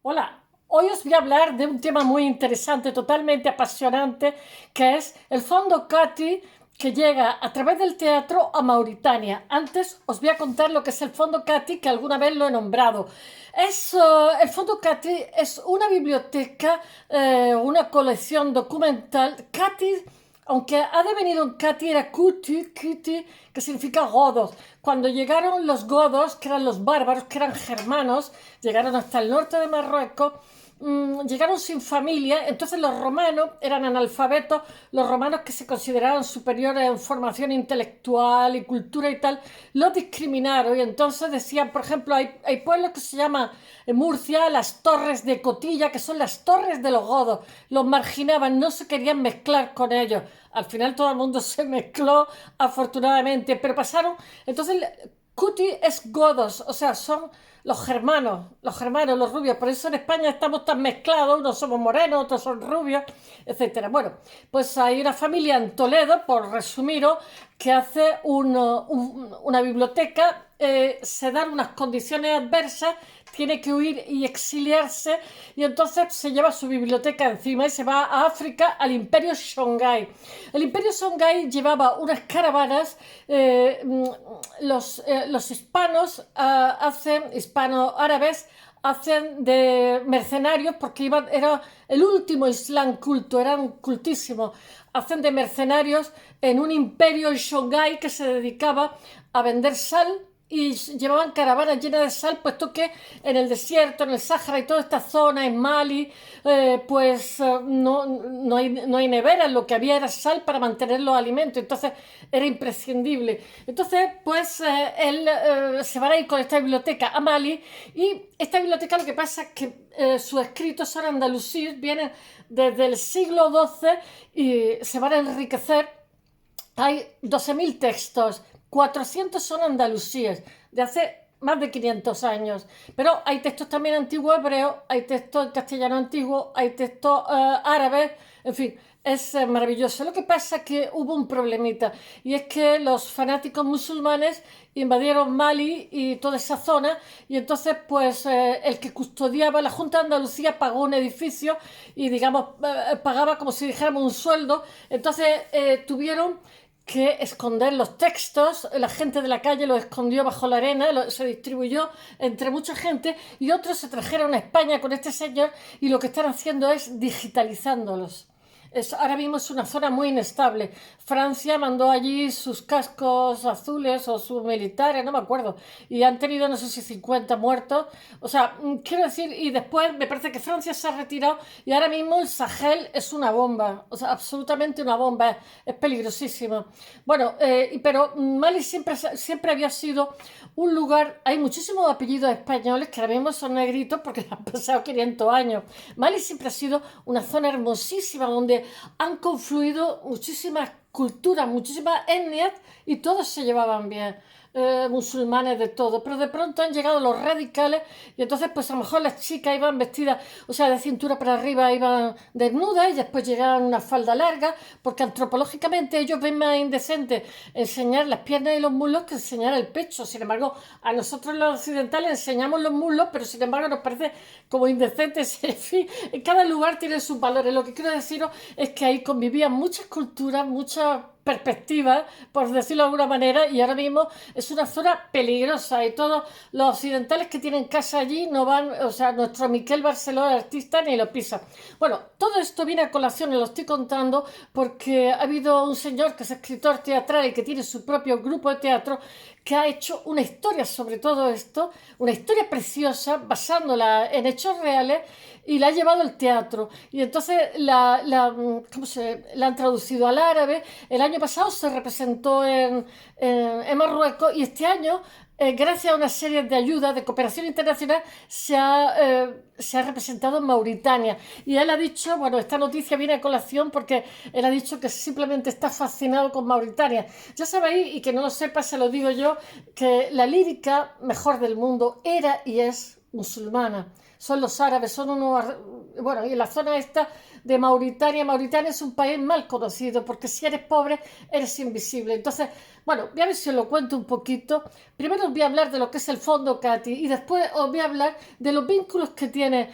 Hola, hoy os voy a hablar de un tema muy interesante, totalmente apasionante, que es el Fondo Cati que llega a través del teatro a Mauritania. Antes os voy a contar lo que es el Fondo Cati, que alguna vez lo he nombrado. El Fondo Cati es una biblioteca, una colección documental. Cati, aunque ha devenido en Cati, era Kuti, que significa godos. Cuando llegaron los godos, que eran los bárbaros, que eran germanos, llegaron hasta el norte de Marruecos, llegaron sin familia. Entonces los romanos eran analfabetos, los romanos, que se consideraban superiores en formación intelectual y cultura y tal, los discriminaron. Y entonces decían, por ejemplo, hay pueblos que se llaman en Murcia las Torres de Cotilla, que son las torres de los godos. Los marginaban, no se querían mezclar con ellos. Al final todo el mundo se mezcló, afortunadamente, pero pasaron. Entonces Cuti es godos, o sea, son los germanos, los rubios. Por eso en España estamos tan mezclados, unos somos morenos, otros son rubios, etcétera. Bueno, pues hay una familia en Toledo, por resumiros, que hace una biblioteca. Se dan unas condiciones adversas, tiene que huir y exiliarse, y entonces se lleva su biblioteca encima y se va a África, al Imperio Songhai. El Imperio Songhai llevaba unas caravanas. Los hispanos hispano-árabes hacen de mercenarios, porque era el último islam culto, eran cultísimos. Hacen de mercenarios en un imperio en Shanghái que se dedicaba a vender sal, y llevaban caravanas llenas de sal, puesto que en el desierto, en el Sáhara y toda esta zona, en Mali, no hay neveras. Lo que había era sal para mantener los alimentos, entonces era imprescindible. Entonces, pues él se va a ir con esta biblioteca a Mali, y esta biblioteca, lo que pasa es que sus escritos son andalusíes, vienen desde el siglo XII y se van a enriquecer. Hay 12.000 textos, 400 son andalusíes, de hace más de 500 años. Pero hay textos también antiguos hebreos, hay textos en castellano antiguo, hay textos árabes, en fin, es maravilloso. Lo que pasa es que hubo un problemita, y es que los fanáticos musulmanes invadieron Mali y toda esa zona, y entonces pues el que custodiaba, la Junta de Andalucía pagó un edificio y, digamos, pagaba como si dijéramos un sueldo. Entonces tuvieron que esconder los textos. La gente de la calle los escondió bajo la arena, se distribuyó entre mucha gente, y otros se trajeron a España con este señor, y lo que están haciendo es digitalizándolos. Ahora mismo es una zona muy inestable. Francia mandó allí sus cascos azules o sus militares, no me acuerdo, y han tenido no sé si 50 muertos. O sea, quiero decir, y después me parece que Francia se ha retirado, y ahora mismo el Sahel es una bomba, o sea, absolutamente una bomba, es peligrosísimo. Bueno, pero Mali siempre había sido un lugar. Hay muchísimos apellidos españoles que ahora mismo son negritos porque han pasado 500 años. Mali siempre ha sido una zona hermosísima donde han confluido muchísimas culturas, muchísimas etnias, y todos se llevaban bien. Musulmanes, de todo, pero de pronto han llegado los radicales, y entonces pues a lo mejor las chicas iban vestidas, o sea, de cintura para arriba iban desnudas, y después llegaban una falda larga, porque antropológicamente ellos ven más indecente enseñar las piernas y los muslos que enseñar el pecho. Sin embargo, a nosotros los occidentales enseñamos los muslos, pero sin embargo nos parece como indecente. En fin, en cada lugar tiene sus valores. Lo que quiero deciros es que ahí convivían muchas culturas, muchas perspectiva, por decirlo de alguna manera, y ahora mismo es una zona peligrosa, y todos los occidentales que tienen casa allí no van. O sea, nuestro Miquel Barceló, el artista, ni lo pisa. Bueno, todo esto viene a colación, y lo estoy contando porque ha habido un señor que es escritor teatral y que tiene su propio grupo de teatro, que ha hecho una historia sobre todo esto, una historia preciosa, basándola en hechos reales, y la ha llevado al teatro. Y entonces la han traducido al árabe. El año pasado se representó en Marruecos, y este año, gracias a una serie de ayudas de cooperación internacional, se ha representado en Mauritania. Y él ha dicho, bueno, esta noticia viene a colación porque él ha dicho que simplemente está fascinado con Mauritania. Ya sabéis, y que no lo sepa, se lo digo yo, que la lírica mejor del mundo era y es musulmana. Son los árabes, son unos... Bueno, y en la zona esta de Mauritania, Mauritania es un país mal conocido, porque si eres pobre, eres invisible. Entonces, bueno, voy a ver si os lo cuento un poquito. Primero os voy a hablar de lo que es el Fondo Cati y después os voy a hablar de los vínculos que tiene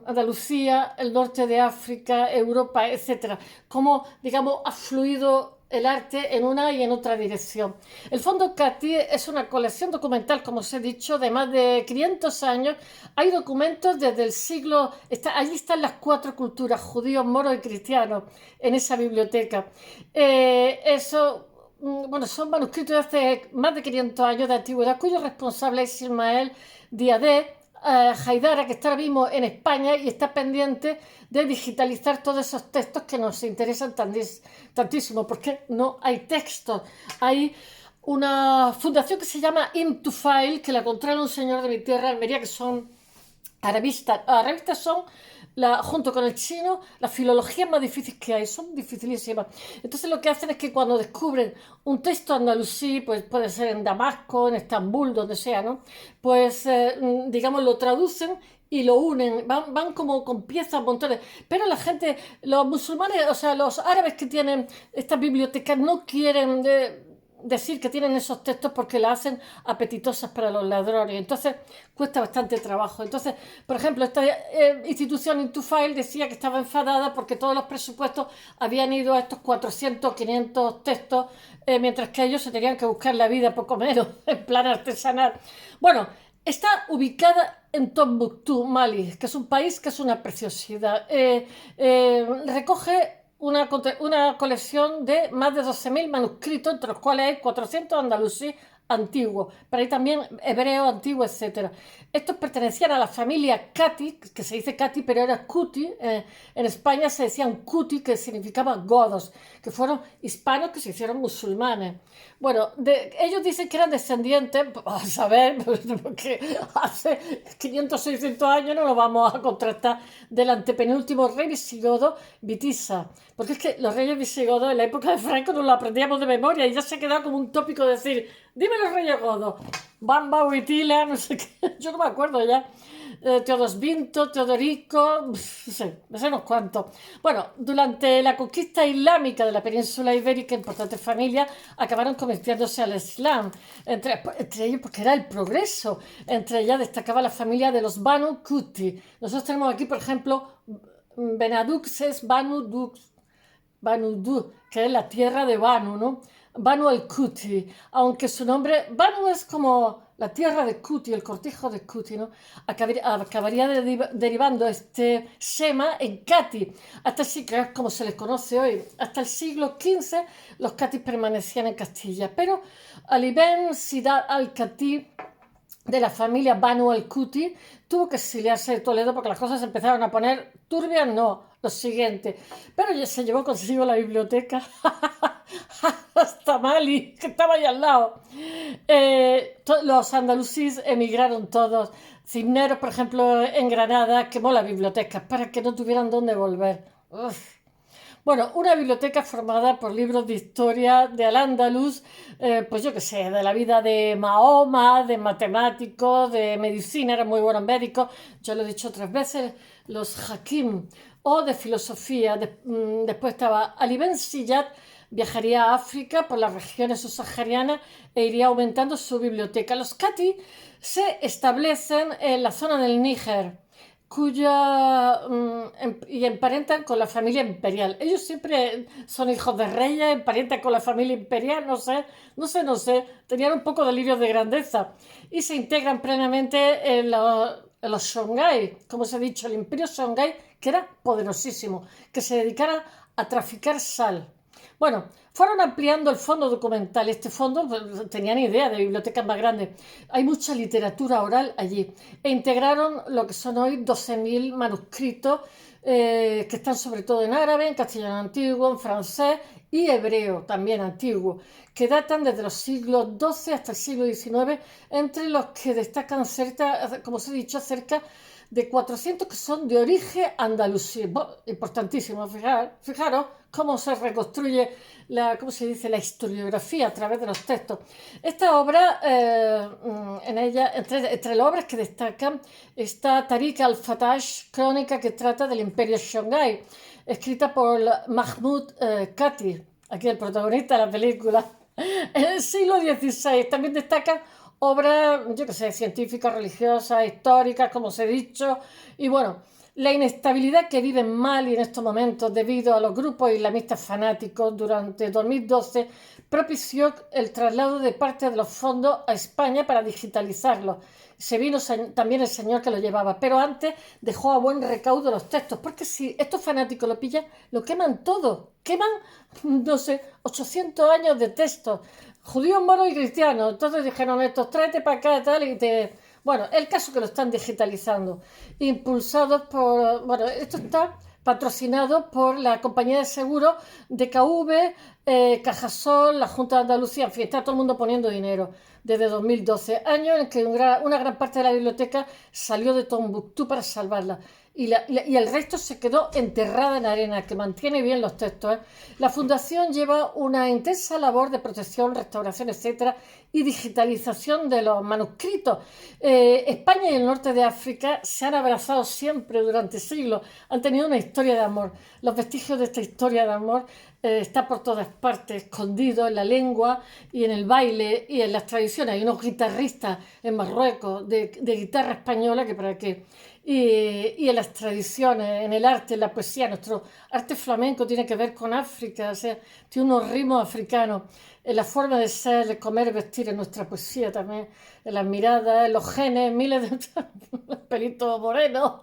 Andalucía, el norte de África, Europa, etcétera. Cómo, digamos, ha fluido el arte en una y en otra dirección. El Fondo Cati es una colección documental, como os he dicho, de más de 500 años. Hay documentos desde el siglo... allí están las 4 culturas, judíos, moros y cristianos, en esa biblioteca. Bueno, son manuscritos de hace más de 500 años de antigüedad, cuyo responsable es Ismael Diadé Haidara, que está ahora mismo en España y está pendiente de digitalizar todos esos textos que nos interesan tantísimo, porque no hay textos. Hay una fundación que se llama Intufile, que la controla un señor de mi tierra, Almería, que son arabistas. Arabistas son, junto con el chino, las filologías más difíciles que hay, son dificilísimas. Entonces lo que hacen es que cuando descubren un texto andalusí, pues puede ser en Damasco, en Estambul, donde sea, ¿no? Pues, digamos, lo traducen y lo unen, van como con piezas, montones. Pero la gente, los musulmanes, o sea, los árabes que tienen estas bibliotecas no quieren decir que tienen esos textos porque la hacen apetitosas para los ladrones. Entonces cuesta bastante trabajo. Entonces, por ejemplo, esta institución Intufile decía que estaba enfadada porque todos los presupuestos habían ido a estos 400, 500 textos, mientras que ellos se tenían que buscar la vida poco menos, en plan artesanal. Bueno, está ubicada en Tombuctú, Mali, que es un país que es una preciosidad. Recoge una colección de más de 12.000 manuscritos, entre los cuales hay 400 andalusí antiguos, pero hay también hebreo antiguo, etc. Estos pertenecían a la familia Cati, que se dice Cati, pero era Cuti. En España se decían Cuti, que significaba godos, que fueron hispanos que se hicieron musulmanes. Bueno, ellos dicen que eran descendientes, a saber, porque hace 500, 600 años no nos vamos a contrastar del antepenúltimo rey visigodo, Witiza. Porque es que los reyes visigodos en la época de Franco nos lo aprendíamos de memoria y ya se ha quedado como un tópico decir, dime los reyes godos, Bamba, Huitila, no sé qué, yo no me acuerdo ya. Teodosvinto, Teodorico, no sé unos cuantos. Bueno, durante la conquista islámica de la península ibérica, importantes familias acabaron convirtiéndose al Islam, entre ellos porque era el progreso. Entre ellas destacaba la familia de los Banu Kuti. Nosotros tenemos aquí, por ejemplo, Benaduxes, Banu, que es la tierra de Banu, ¿no? Banu al-Kuti, aunque su nombre, Banu es como la tierra de Kuti, el cortijo de Kuti, ¿no? Acabaría derivando este Shema en Cati, hasta el que es como se les conoce hoy. Hasta el siglo XV los Catis permanecían en Castilla, pero Ali Ben Sidad al-Cati, de la familia Banu al-Kuti, tuvo que exiliarse de Toledo porque las cosas se empezaron a poner turbias, no, lo siguiente. Pero ya se llevó consigo la biblioteca hasta Mali, que estaba ahí al lado. Los andalusíes emigraron todos. Cisneros, por ejemplo, en Granada, quemó las bibliotecas para que no tuvieran dónde volver. Uf. Bueno, una biblioteca formada por libros de historia de Al-Ándalus, pues yo qué sé, de la vida de Mahoma, de matemáticos, de medicina, eran muy buenos médicos, yo lo he dicho 3 veces, los Hakim, o de filosofía. Después estaba Ali Ben Siyad, viajaría a África por las regiones subsaharianas e iría aumentando su biblioteca. Los Cati se establecen en la zona del Níger, y emparentan con la familia imperial. Ellos siempre son hijos de reyes, emparentan con la familia imperial, no sé, tenían un poco de delirio de grandeza y se integran plenamente en los Songhai, como os he dicho, el imperio Songhai, que era poderosísimo, que se dedicara a traficar sal. Bueno, fueron ampliando el fondo documental. Este fondo, pues, tenían idea de bibliotecas más grandes. Hay mucha literatura oral allí. E integraron lo que son hoy 12.000 manuscritos, que están sobre todo en árabe, en castellano antiguo, en francés y hebreo, también antiguo, que datan desde los siglos XII hasta el siglo XIX, entre los que destacan cerca, como os he dicho, cerca de 400 que son de origen andalusí. Importantísimo, fijaros cómo se reconstruye ¿cómo se dice? La historiografía a través de los textos. Esta obra, en ella, entre las obras que destacan, está Tariq al-Fatash, crónica que trata del Imperio Songhai, escrita por Mahmoud Kati, aquí el protagonista de la película. En el siglo XVI también destacan obras, yo que sé, científicas, religiosas, históricas, como os he dicho, y bueno, la inestabilidad que vive Mali en estos momentos debido a los grupos islamistas fanáticos durante 2012 propició el traslado de parte de los fondos a España para digitalizarlos. Se vino también el señor que lo llevaba, pero antes dejó a buen recaudo los textos, porque si estos fanáticos lo pillan, lo queman todo, queman, no sé, 800 años de textos, judíos, moros y cristianos. Entonces dijeron estos, tráete para acá y tal, y te... Bueno, el caso que lo están digitalizando, impulsados por... Bueno, esto está patrocinado por la compañía de seguros DKV, Cajasol, la Junta de Andalucía, en fin, está todo el mundo poniendo dinero desde 2012, año en que una gran parte de la biblioteca salió de Tombuctú para salvarla. Y el resto se quedó enterrada en arena, que mantiene bien los textos. La Fundación lleva una intensa labor de protección, restauración, etcétera, y digitalización de los manuscritos. España y el norte de África se han abrazado siempre durante siglos, han tenido una historia de amor. Los vestigios de esta historia de amor está por todas partes, escondido en la lengua y en el baile y en las tradiciones. Hay unos guitarristas en Marruecos de guitarra española que para qué. Y en las tradiciones, en el arte, en la poesía. Nuestro arte flamenco tiene que ver con África, o sea, tiene unos ritmos africanos, en la forma de ser, de comer, vestir, en nuestra poesía también, en las miradas, en los genes, miles de pelitos morenos,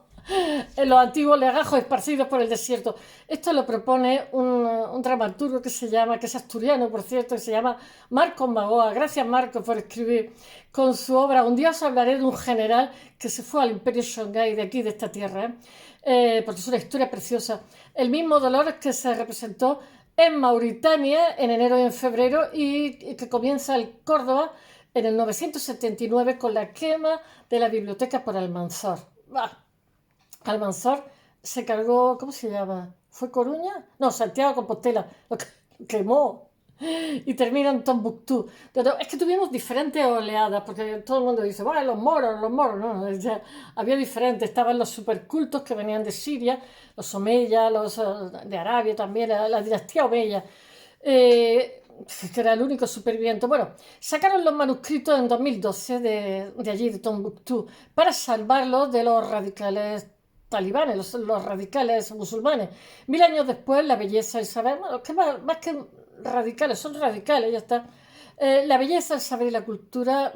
en los antiguos legajos esparcidos por el desierto. Esto lo propone un dramaturgo que es asturiano, por cierto, que se llama Marcos Magoa. Gracias, Marcos, por escribir con su obra. Un día os hablaré de un general que se fue al Imperio Songhai de aquí, de esta tierra, porque es una historia preciosa. El mismo dolor que se representó en Mauritania en enero y en febrero y que comienza en Córdoba en el 979 con la quema de la biblioteca por Almanzor. Almanzor se cargó, ¿cómo se llama? ¿Fue Coruña? No, Santiago de Compostela, lo quemó. Y termina en Tombuctú. Pero es que tuvimos diferentes oleadas, porque todo el mundo dice, bueno, los moros, no, ya había diferentes. Estaban los supercultos que venían de Siria, los Omeyas, los de Arabia también, la dinastía Omeya, que era el único superviviente. Bueno, sacaron los manuscritos en 2012 de allí, de Tombuctú, para salvarlos de los radicales talibanes, los radicales musulmanes. 1000 años después, la belleza, el saber, bueno, que más que radicales, son radicales, ya está. La belleza, el saber y la cultura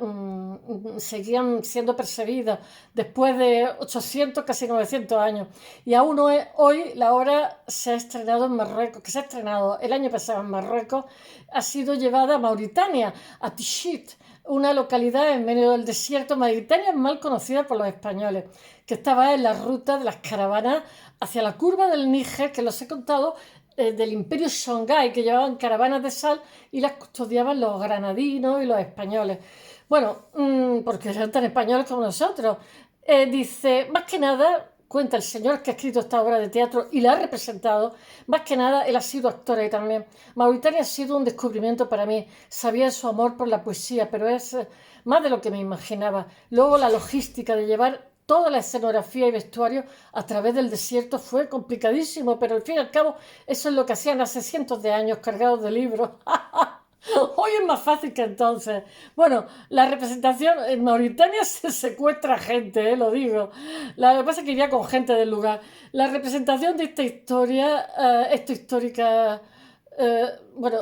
seguían siendo perseguidas después de 800, casi 900 años. Y aún hoy la obra se ha estrenado en Marruecos, que se ha estrenado el año pasado en Marruecos, ha sido llevada a Mauritania, a Tichit, una localidad en medio del desierto. Mauritania es mal conocida por los españoles, que estaba en la ruta de las caravanas hacia la curva del Níger, que los he contado, del Imperio Songhai, que llevaban caravanas de sal y las custodiaban los granadinos y los españoles. Bueno, porque eran tan españoles como nosotros. Dice, más que nada, cuenta el señor que ha escrito esta obra de teatro y la ha representado, más que nada él ha sido actor ahí también. Mauritania ha sido un descubrimiento para mí. Sabía su amor por la poesía, pero es más de lo que me imaginaba. Luego la logística de llevar toda la escenografía y vestuario a través del desierto fue complicadísimo, pero al fin y al cabo eso es lo que hacían hace cientos de años, cargados de libros. Hoy es más fácil que entonces. Bueno, la representación en Mauritania se secuestra gente, lo digo. Lo que pasa es que iría con gente del lugar. La representación de esta historia, esta histórica, bueno,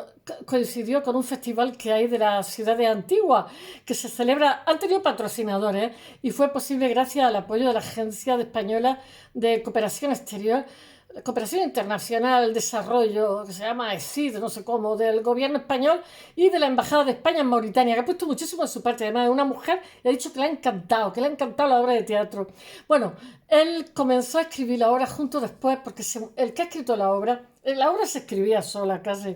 coincidió con un festival que hay de la ciudad de Antigua, que se celebra, han tenido patrocinadores, y fue posible gracias al apoyo de la Agencia Española de Cooperación Exterior, Cooperación Internacional, Desarrollo, que se llama ESID, no sé cómo, del gobierno español y de la Embajada de España en Mauritania, que ha puesto muchísimo de su parte. Además, es una mujer y ha dicho que le ha encantado la obra de teatro. Bueno, él comenzó a escribir la obra junto después, porque el que ha escrito la obra se escribía sola casi.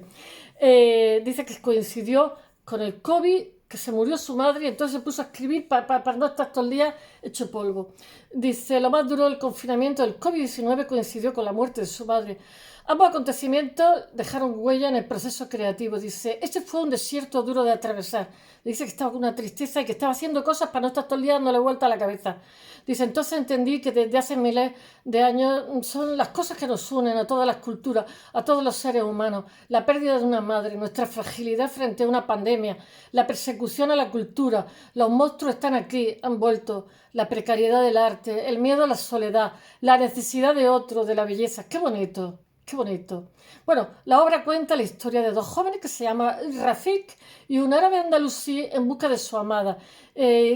Dice que coincidió con el COVID, que se murió su madre y entonces se puso a escribir para no estar todo el día hecho polvo. Dice, lo más duro del confinamiento del COVID-19 coincidió con la muerte de su madre. Ambos acontecimientos dejaron huella en el proceso creativo. Dice, este fue un desierto duro de atravesar. Dice que estaba con una tristeza y que estaba haciendo cosas para no estar todo el día dándole vuelta a la cabeza. Dice, entonces entendí que desde hace miles de años son las cosas que nos unen a todas las culturas, a todos los seres humanos. La pérdida de una madre, nuestra fragilidad frente a una pandemia, la persecución a la cultura, los monstruos están aquí, han vuelto, la precariedad del arte, el miedo a la soledad, la necesidad de otro, de la belleza. ¡Qué bonito! ¡Qué bonito! Bueno, la obra cuenta la historia de dos jóvenes que se llaman Rafik y un árabe andalusí en busca de su amada,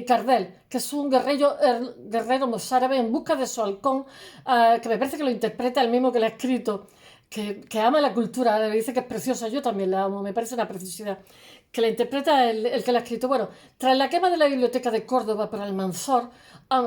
Cardel, que es un guerrero mozárabe en busca de su halcón, que me parece que lo interpreta el mismo que lo ha escrito, que ama la cultura árabe, dice que es preciosa, yo también la amo, me parece una preciosidad, que la interpreta el que la ha escrito. Bueno, tras la quema de la biblioteca de Córdoba por Almanzor,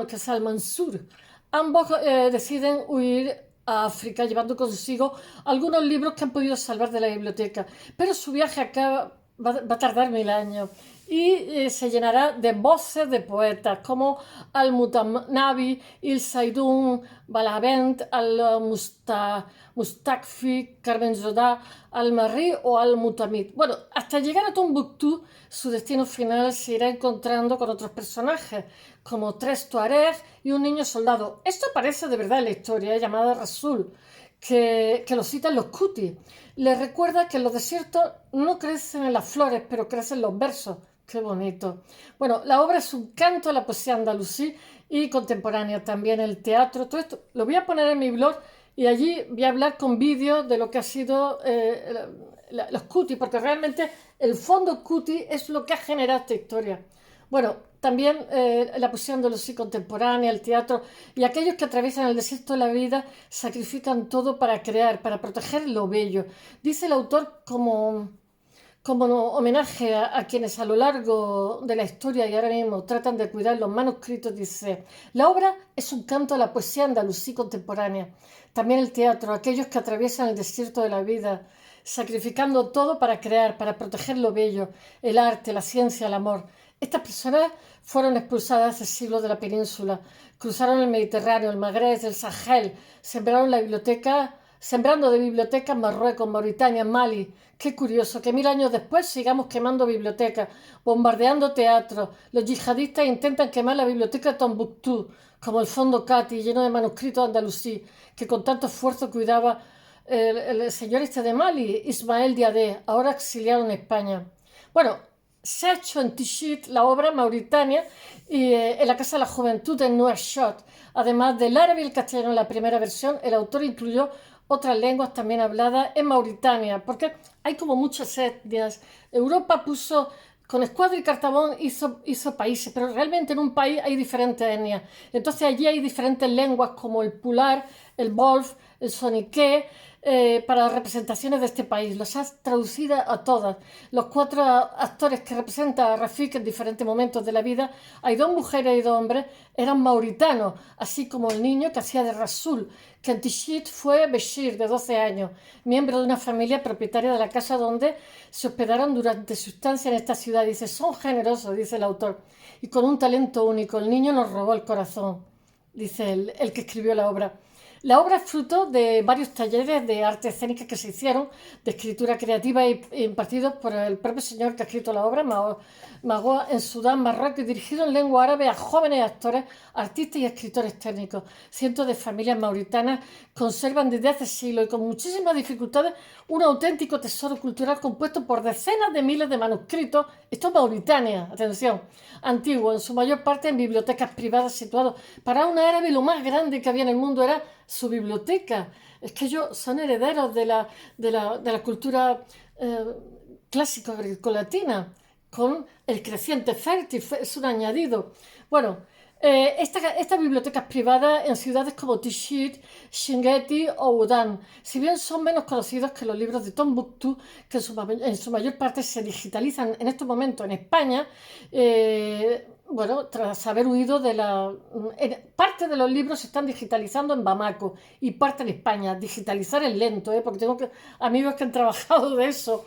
que es Al-Mansur, ambos deciden huir a África, llevando consigo algunos libros que han podido salvar de la biblioteca. Pero su viaje acá va a tardar 1000 años y se llenará de voces de poetas como Al-Mutanabbi, Il-Saidun, Balabent, Al-Mustakfi, Carmen Jodá, Al-Marri o Al-Mutamid. Bueno, hasta llegar a Tombuctú, su destino final se irá encontrando con otros personajes, como 3 tuaregs y un niño soldado. Esto aparece de verdad en la historia, llamada Rasul, que lo citan los cutis. Les recuerda que en los desiertos no crecen en las flores, pero crecen los versos. ¡Qué bonito! Bueno, la obra es un canto a la poesía andalusí y contemporánea, también el teatro. Todo esto lo voy a poner en mi blog y allí voy a hablar con vídeos de lo que ha sido los cutis, porque realmente el fondo cuti es lo que ha generado esta historia. Bueno, también la poesía andalusí contemporánea, el teatro y aquellos que atraviesan el desierto de la vida sacrifican todo para crear, para proteger lo bello. Dice el autor como homenaje a quienes a lo largo de la historia y ahora mismo tratan de cuidar los manuscritos, dice, la obra es un canto a la poesía andalusí contemporánea. También el teatro, aquellos que atraviesan el desierto de la vida, sacrificando todo para crear, para proteger lo bello, el arte, la ciencia, el amor. Estas personas fueron expulsadas hace siglos de la península, cruzaron el Mediterráneo, el Magreb, el Sahel, sembrando de bibliotecas Marruecos, Mauritania, Mali. Qué curioso que 1000 años después sigamos quemando bibliotecas, bombardeando teatros. Los yihadistas intentan quemar la biblioteca de Tombuctú, como el fondo Cati, lleno de manuscritos andalusí, que con tanto esfuerzo cuidaba el señor este de Mali, Ismael Diadé, ahora exiliado en España. Bueno, se ha hecho en Tichit la obra en Mauritania y en la Casa de la Juventud en Nouakchott. Además del árabe y el castellano en la primera versión, el autor incluyó otras lenguas también habladas en Mauritania, porque hay como muchas etnias. Europa puso, con Escuadra y Cartabón hizo países, pero realmente en un país hay diferentes etnias. Entonces allí hay diferentes lenguas como el pular, el wolf, el soniqué, para las representaciones de este país. Las has traducido a todas. Los 4 actores que representan a Rafik en diferentes momentos de la vida, hay 2 mujeres y 2 hombres, eran mauritanos, así como el niño que hacía de Rasul, que en Tichit fue Beshir, de 12 años, miembro de una familia propietaria de la casa donde se hospedaron durante su estancia en esta ciudad. Dice, son generosos, dice el autor, y con un talento único. El niño nos robó el corazón, dice el que escribió la obra. La obra es fruto de varios talleres de arte escénica que se hicieron, de escritura creativa impartidos por el propio señor que ha escrito la obra, Magua, en Sudán, Marruecos, y dirigido en lengua árabe a jóvenes actores, artistas y escritores técnicos. Cientos de familias mauritanas conservan desde hace siglos y con muchísimas dificultades un auténtico tesoro cultural compuesto por decenas de miles de manuscritos. Esto es Mauritania, atención, antiguo, en su mayor parte en bibliotecas privadas situados. Para un árabe lo más grande que había en el mundo era su biblioteca. Es que ellos son herederos de la cultura clásica grecolatina, con el creciente fértil, es un añadido. Bueno, Estas bibliotecas privadas en ciudades como Tichit, Chinguetti o Udán, si bien son menos conocidos que los libros de Tombuctú, que en su mayor parte se digitalizan en estos momentos en España, bueno, tras haber huido de la... parte de los libros se están digitalizando en Bamako y parte en España. Digitalizar es lento, porque tengo amigos que han trabajado de eso.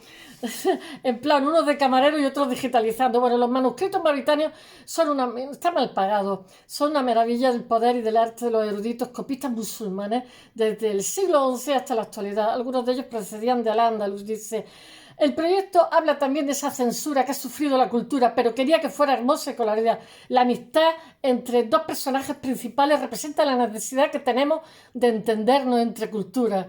En plan, unos de camarero y otros digitalizando. Bueno, los manuscritos mauritanios están mal pagados. Son una maravilla del poder y del arte de los eruditos copistas musulmanes desde el siglo XI hasta la actualidad. Algunos de ellos procedían de Al-Ándalus, dice. El proyecto habla también de esa censura que ha sufrido la cultura, pero quería que fuera hermosa y colorida. La amistad entre dos personajes principales representa la necesidad que tenemos de entendernos entre culturas.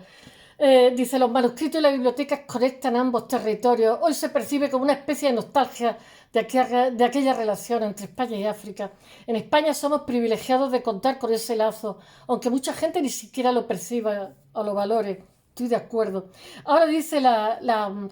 Dice, los manuscritos y las bibliotecas conectan ambos territorios. Hoy se percibe como una especie de nostalgia de aquella relación entre España y África. En España somos privilegiados de contar con ese lazo, aunque mucha gente ni siquiera lo perciba o lo valore. Estoy de acuerdo. Ahora dice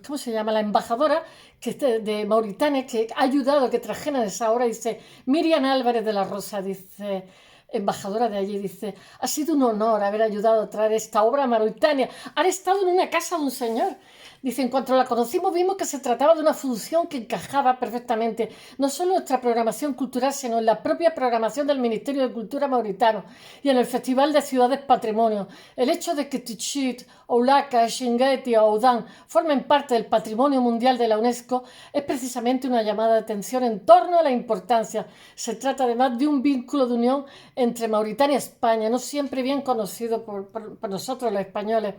¿cómo se llama? La embajadora de Mauritania, que ha ayudado a que trajeran esa obra, dice, Miriam Álvarez de la Rosa, dice, embajadora de allí, dice, ha sido un honor haber ayudado a traer esta obra a Mauritania. Han estado en una casa de un señor. Dice, en cuanto la conocimos vimos que se trataba de una función que encajaba perfectamente, no solo en nuestra programación cultural, sino en la propia programación del Ministerio de Cultura mauritano y en el Festival de Ciudades Patrimonio. El hecho de que Tichit, Oulaka, Chinguetti o Oudán formen parte del Patrimonio Mundial de la UNESCO es precisamente una llamada de atención en torno a la importancia. Se trata además de un vínculo de unión entre Mauritania y España, no siempre bien conocido por nosotros los españoles.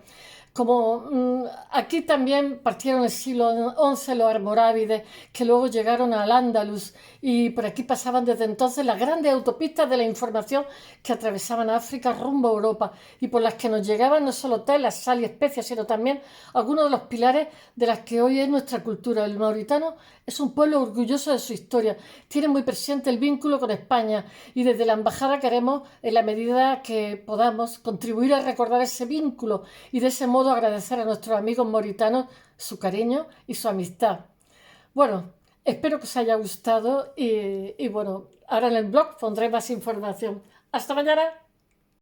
Como aquí también partieron el siglo XI los almorávides, que luego llegaron al Andalus, y por aquí pasaban desde entonces las grandes autopistas de la información que atravesaban África rumbo a Europa y por las que nos llegaban no solo telas, sal y especias, sino también algunos de los pilares de las que hoy es nuestra cultura. El mauritano es un pueblo orgulloso de su historia, tiene muy presente el vínculo con España y desde la embajada queremos, en la medida que podamos, contribuir a recordar ese vínculo y de ese modo agradecer a nuestros amigos mauritanos su cariño y su amistad. Bueno, espero que os haya gustado y bueno, ahora en el blog pondré más información. ¡Hasta mañana!